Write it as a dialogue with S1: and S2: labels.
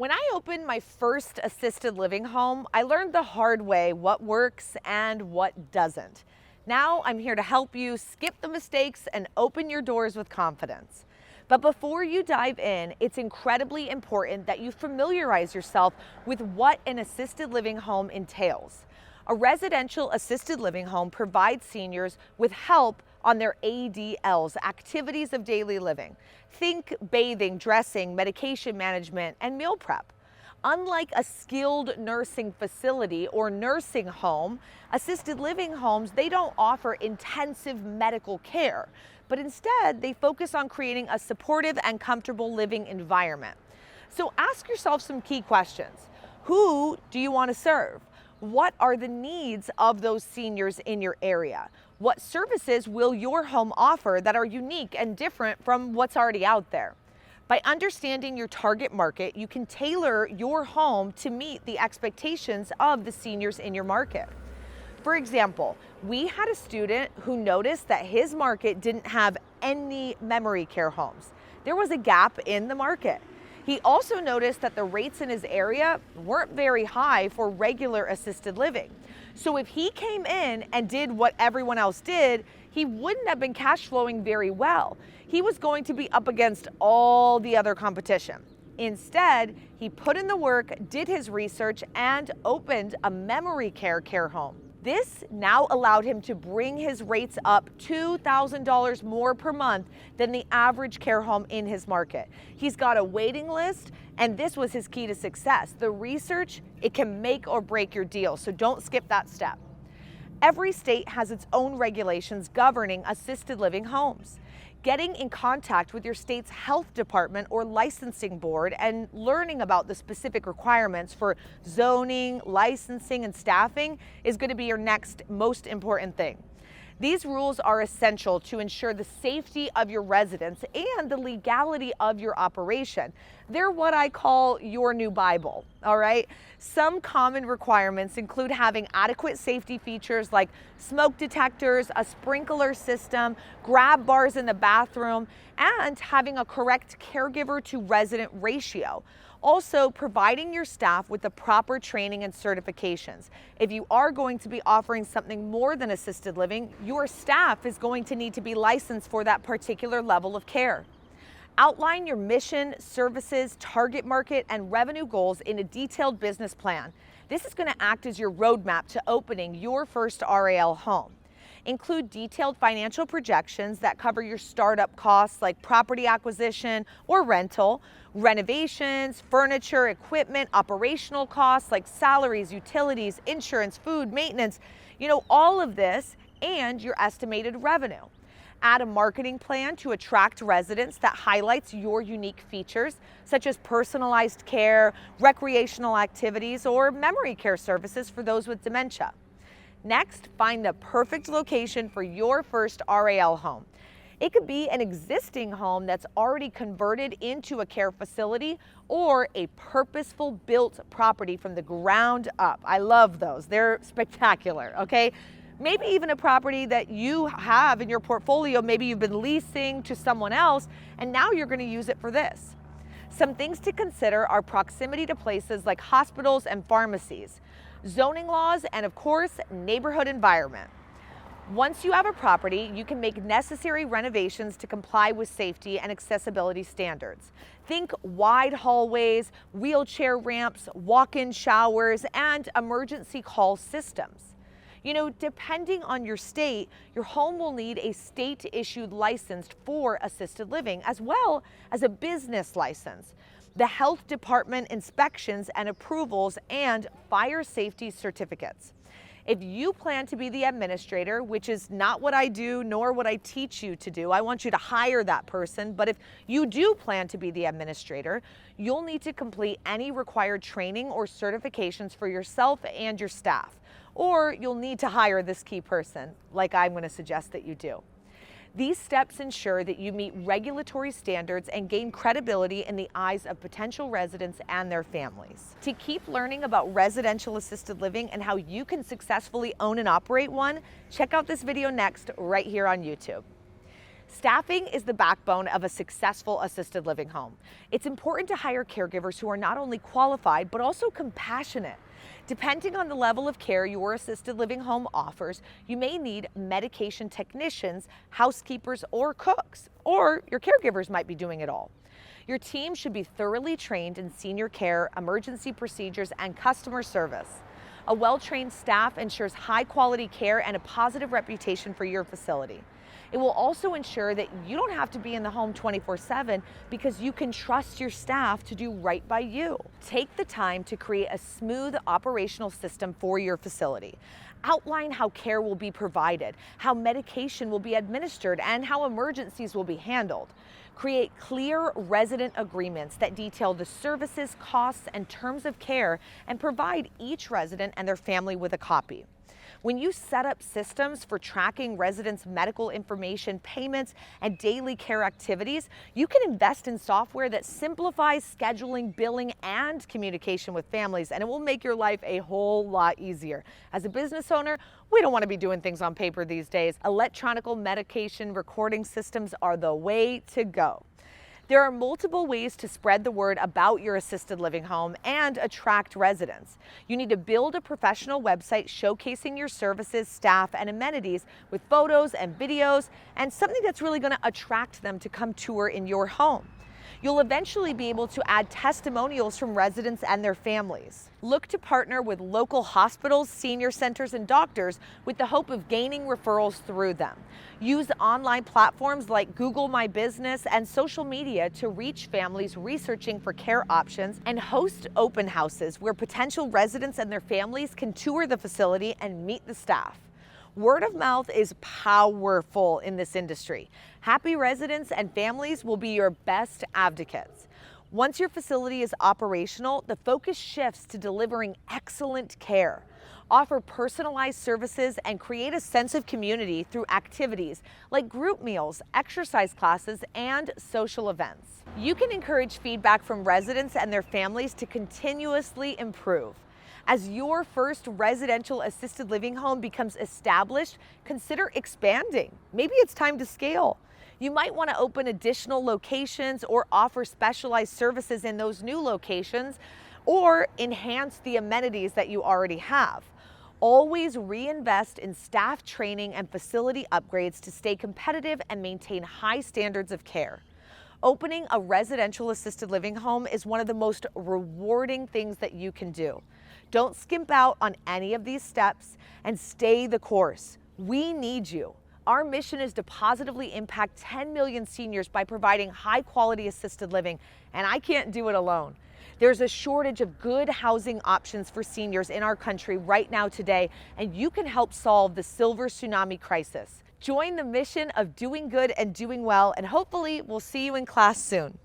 S1: When I opened my first assisted living home, I learned the hard way what works and what doesn't. Now I'm here to help you skip the mistakes and open your doors with confidence. But before you dive in, it's incredibly important that you familiarize yourself with what an assisted living home entails. A residential assisted living home provides seniors with help on their ADLs, activities of daily living. Think bathing, dressing, medication management, and meal prep. Unlike a skilled nursing facility or nursing home, assisted living homes, they don't offer intensive medical care, but instead they focus on creating a supportive and comfortable living environment. So ask yourself some key questions. Who do you want to serve? What are the needs of those seniors in your area? What services will your home offer that are unique and different from what's already out there? By understanding your target market, you can tailor your home to meet the expectations of the seniors in your market. For example, we had a student who noticed that his market didn't have any memory care homes. There was a gap in the market. He also noticed that the rates in his area weren't very high for regular assisted living. So if he came in and did what everyone else did, he wouldn't have been cash flowing very well. He was going to be up against all the other competition. Instead, he put in the work, did his research, and opened a memory care home. This now allowed him to bring his rates up $2,000 more per month than the average care home in his market. He's got a waiting list, and this was his key to success. The research, it can make or break your deal, so don't skip that step. Every state has its own regulations governing assisted living homes. Getting in contact with your state's health department or licensing board and learning about the specific requirements for zoning, licensing, and staffing is going to be your next most important thing. These rules are essential to ensure the safety of your residents and the legality of your operation. They're what I call your new Bible, all right? Some common requirements include having adequate safety features like smoke detectors, a sprinkler system, grab bars in the bathroom, and having a correct caregiver to resident ratio. Also, providing your staff with the proper training and certifications. If you are going to be offering something more than assisted living, your staff is going to need to be licensed for that particular level of care. Outline your mission, services, target market, and revenue goals in a detailed business plan. This is going to act as your roadmap to opening your first RAL home. Include detailed financial projections that cover your startup costs like property acquisition or rental, renovations, furniture, equipment, operational costs like salaries, utilities, insurance, food, maintenance, all of this, and your estimated revenue. Add a marketing plan to attract residents that highlights your unique features, such as personalized care, recreational activities, or memory care services for those with dementia. Next, find the perfect location for your first RAL home. It could be an existing home that's already converted into a care facility or a purposeful built property from the ground up. I love those. They're spectacular, okay? Maybe even a property that you have in your portfolio. Maybe you've been leasing to someone else and now you're going to use it for this. Some things to consider are proximity to places like hospitals and pharmacies, zoning laws, and of course, neighborhood environment. Once you have a property, you can make necessary renovations to comply with safety and accessibility standards. Think wide hallways, wheelchair ramps, walk-in showers, and emergency call systems. Depending on your state, your home will need a state-issued license for assisted living, as well as a business license, the health department inspections and approvals, and fire safety certificates. If you plan to be the administrator, which is not what I do, nor what I teach you to do, I want you to hire that person, but if you do plan to be the administrator, you'll need to complete any required training or certifications for yourself and your staff, or you'll need to hire this key person, like I'm going to suggest that you do. These steps ensure that you meet regulatory standards and gain credibility in the eyes of potential residents and their families. To keep learning about residential assisted living and how you can successfully own and operate one, check out this video next right here on YouTube. Staffing is the backbone of a successful assisted living home. It's important to hire caregivers who are not only qualified, but also compassionate. Depending on the level of care your assisted living home offers, you may need medication technicians, housekeepers, or cooks, or your caregivers might be doing it all. Your team should be thoroughly trained in senior care, emergency procedures, and customer service. A well-trained staff ensures high-quality care and a positive reputation for your facility. It will also ensure that you don't have to be in the home 24/7 because you can trust your staff to do right by you. Take the time to create a smooth operational system for your facility. Outline how care will be provided, how medication will be administered, and how emergencies will be handled. Create clear resident agreements that detail the services, costs, and terms of care, and provide each resident and their family with a copy. When you set up systems for tracking residents' medical information, payments, and daily care activities, you can invest in software that simplifies scheduling, billing, and communication with families, and it will make your life a whole lot easier. As a business owner, we don't want to be doing things on paper these days. Electronic medication recording systems are the way to go. There are multiple ways to spread the word about your assisted living home and attract residents. You need to build a professional website showcasing your services, staff, and amenities with photos and videos, and something that's really going to attract them to come tour in your home. You'll eventually be able to add testimonials from residents and their families. Look to partner with local hospitals, senior centers, and doctors with the hope of gaining referrals through them. Use online platforms like Google My Business and social media to reach families researching for care options, and host open houses where potential residents and their families can tour the facility and meet the staff. Word of mouth is powerful in this industry. Happy residents and families will be your best advocates. Once your facility is operational, the focus shifts to delivering excellent care. Offer personalized services and create a sense of community through activities like group meals, exercise classes, and social events. You can encourage feedback from residents and their families to continuously improve. As your first residential assisted living home becomes established, consider expanding. Maybe it's time to scale. You might want to open additional locations or offer specialized services in those new locations, or enhance the amenities that you already have. Always reinvest in staff training and facility upgrades to stay competitive and maintain high standards of care. Opening a residential assisted living home is one of the most rewarding things that you can do. Don't skimp out on any of these steps and stay the course. We need you. Our mission is to positively impact 10 million seniors by providing high-quality assisted living, and I can't do it alone. There's a shortage of good housing options for seniors in our country right now today, and you can help solve the silver tsunami crisis. Join the mission of doing good and doing well, and hopefully we'll see you in class soon.